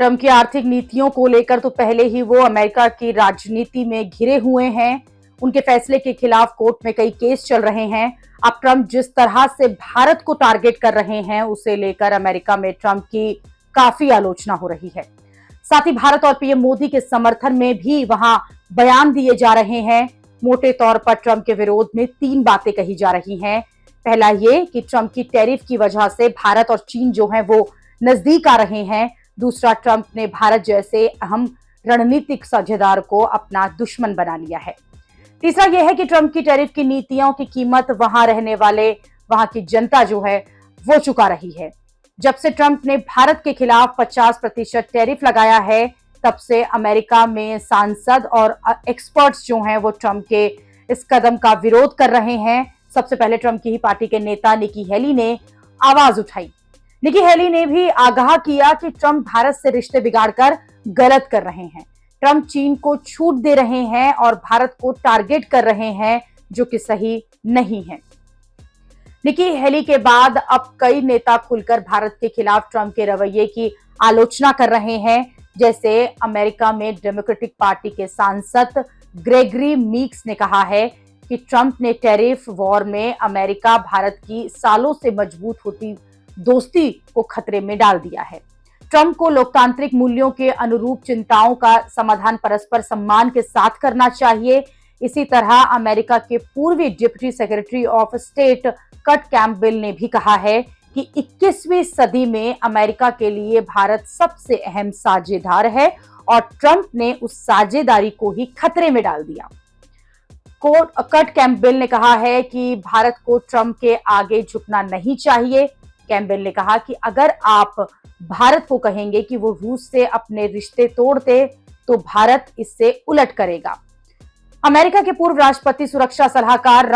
Trump की आर्थिक नीतियों को लेकर तो पहले ही वो अमेरिका की राजनीति में घिरे हुए हैं। उनके फैसले के खिलाफ कोर्ट में कई केस चल रहे हैं। अब ट्रंप जिस तरह से भारत को टारगेट कर रहे हैं, उसे लेकर अमेरिका में ट्रंप की काफी आलोचना हो रही है। साथ ही भारत और पीएम मोदी के समर्थन में भी वहां बयान दिए जा रहे हैं। मोटे तौर पर ट्रंप के विरोध में 3 बातें कही जा रही हैं। पहला ये कि ट्रंप की टैरिफ की वजह से भारत और चीन जो है वो नजदीक आ रहे हैं। दूसरा, ट्रंप ने भारत जैसे अहम रणनीतिक साझेदार को अपना दुश्मन बना लिया है। तीसरा यह है कि ट्रंप की टैरिफ की नीतियों की कीमत वहां रहने वाले वहां की जनता जो है वो चुका रही है। जब से ट्रंप ने भारत के खिलाफ 50% टैरिफ लगाया है, तब से अमेरिका में सांसद और एक्सपर्ट्स जो हैं वो ट्रंप के इस कदम का विरोध कर रहे हैं। सबसे पहले ट्रंप की ही पार्टी के नेता निकी हेली ने आवाज उठाई। निकी हेली ने भी आगाह किया कि ट्रंप भारत से रिश्ते बिगाड़कर गलत कर रहे हैं। ट्रंप चीन को छूट दे रहे हैं और भारत को टारगेट कर रहे हैं, जो कि सही नहीं है। निकी हेली के बाद अब कई नेता खुलकर भारत के खिलाफ ट्रंप के रवैये की आलोचना कर रहे हैं। जैसे अमेरिका में डेमोक्रेटिक पार्टी के सांसद ग्रेगरी मीक्स ने कहा है कि ट्रंप ने टैरिफ वॉर में अमेरिका भारत की सालों से मजबूत होती दोस्ती को खतरे में डाल दिया है। ट्रंप को लोकतांत्रिक मूल्यों के अनुरूप चिंताओं का समाधान परस्पर सम्मान के साथ करना चाहिए। इसी तरह अमेरिका के पूर्वी deputy secretary of state cut Campbell ने भी कहा है कि 21वीं सदी में अमेरिका के लिए भारत सबसे अहम साझेदार है और ट्रंप ने उस साझेदारी को ही खतरे में डाल दिया। कट कैम्पबेल ने कहा है कि भारत को ट्रंप के आगे झुकना नहीं चाहिए। कैम्पबेल ने कहा कि अगर आप भारत को कहेंगे कि वो रूस से अपने रिश्ते तोड़ दे, तो भारत इससे उलट करेगा। अमेरिका के पूर्व राष्ट्रपति सुरक्षा सलाहकार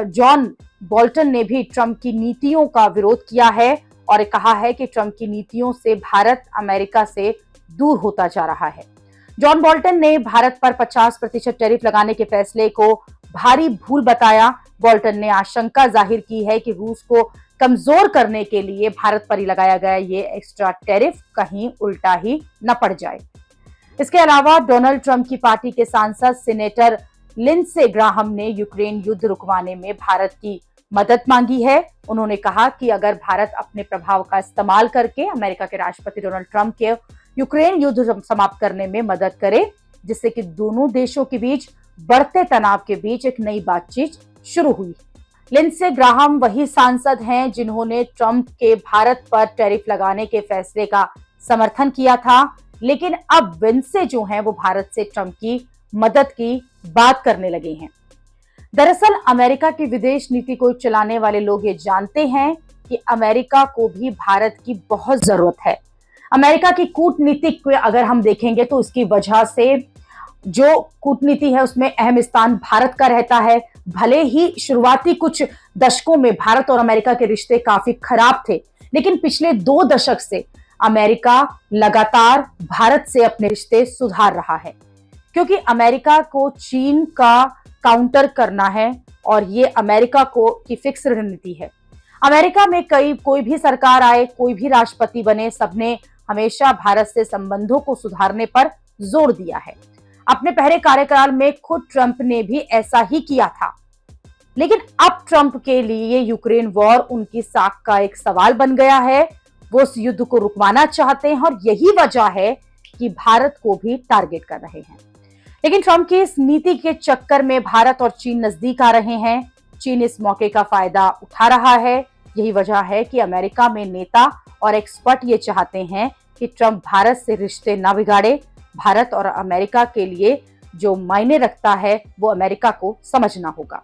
जॉन बोल्टन ने भी ट्रंप की नीतियों का विरोध किया है और कहा है कि ट्रंप की नीतियों से भारत अमेरिका से दूर होता जा रहा है। जॉन बोल्टन ने भारत पर 50% टैरिफ लगाने के फैसले को भारी भूल बताया। बोल्टन ने आशंका जाहिर की है कि रूस को कमजोर करने के लिए भारत पर ही लगाया गया ये एक्स्ट्रा टैरिफ कहीं उल्टा ही न पड़ जाए। इसके अलावा डोनाल्ड ट्रंप की पार्टी के सांसद सीनेटर लिंडसे ग्राहम ने यूक्रेन युद्ध रुकवाने में भारत की मदद मांगी है। उन्होंने कहा कि अगर भारत अपने प्रभाव का इस्तेमाल करके अमेरिका के राष्ट्रपति डोनाल्ड ट्रंप के यूक्रेन युद्ध समाप्त करने में मदद करे, जिससे कि दोनों देशों के बीच बढ़ते तनाव के बीच एक नई बातचीत शुरू हुई। लिंडसे ग्राहम वही सांसद हैं जिन्होंने ट्रंप के भारत पर टैरिफ लगाने के फैसले का समर्थन किया था, लेकिन अब लिंडसे जो हैं वो भारत से ट्रंप की मदद की बात करने लगे हैं। दरअसल अमेरिका की विदेश नीति को चलाने वाले लोग ये जानते हैं कि अमेरिका को भी भारत की बहुत जरूरत है। अमेरिका की कूटनीतिक को अगर हम देखेंगे तो इसकी वजह से जो कूटनीति है उसमें अहम स्थान भारत का रहता है। भले ही शुरुआती कुछ दशकों में भारत और अमेरिका के रिश्ते काफी खराब थे, लेकिन पिछले 2 दशक से अमेरिका लगातार भारत से अपने रिश्ते सुधार रहा है, क्योंकि अमेरिका को चीन का काउंटर करना है और ये अमेरिका को की फिक्स रणनीति है। अमेरिका में कोई भी सरकार आए, कोई भी राष्ट्रपति बने, सबने हमेशा भारत से संबंधों को सुधारने पर जोर दिया है। अपने पहले कार्यकाल में खुद ट्रंप ने भी ऐसा ही किया था, लेकिन अब ट्रंप के लिए यूक्रेन वॉर उनकी साख का एक सवाल बन गया है। वो उस युद्ध को रुकवाना चाहते हैं और यही वजह है कि भारत को भी टारगेट कर रहे हैं। लेकिन ट्रंप की इस नीति के चक्कर में भारत और चीन नजदीक आ रहे हैं। चीन इस मौके का फायदा उठा रहा है। यही वजह है कि अमेरिका में नेता और एक्सपर्ट ये चाहते हैं कि ट्रंप भारत से रिश्ते न बिगाड़े। भारत और अमेरिका के लिए जो मायने रखता है वो अमेरिका को समझना होगा।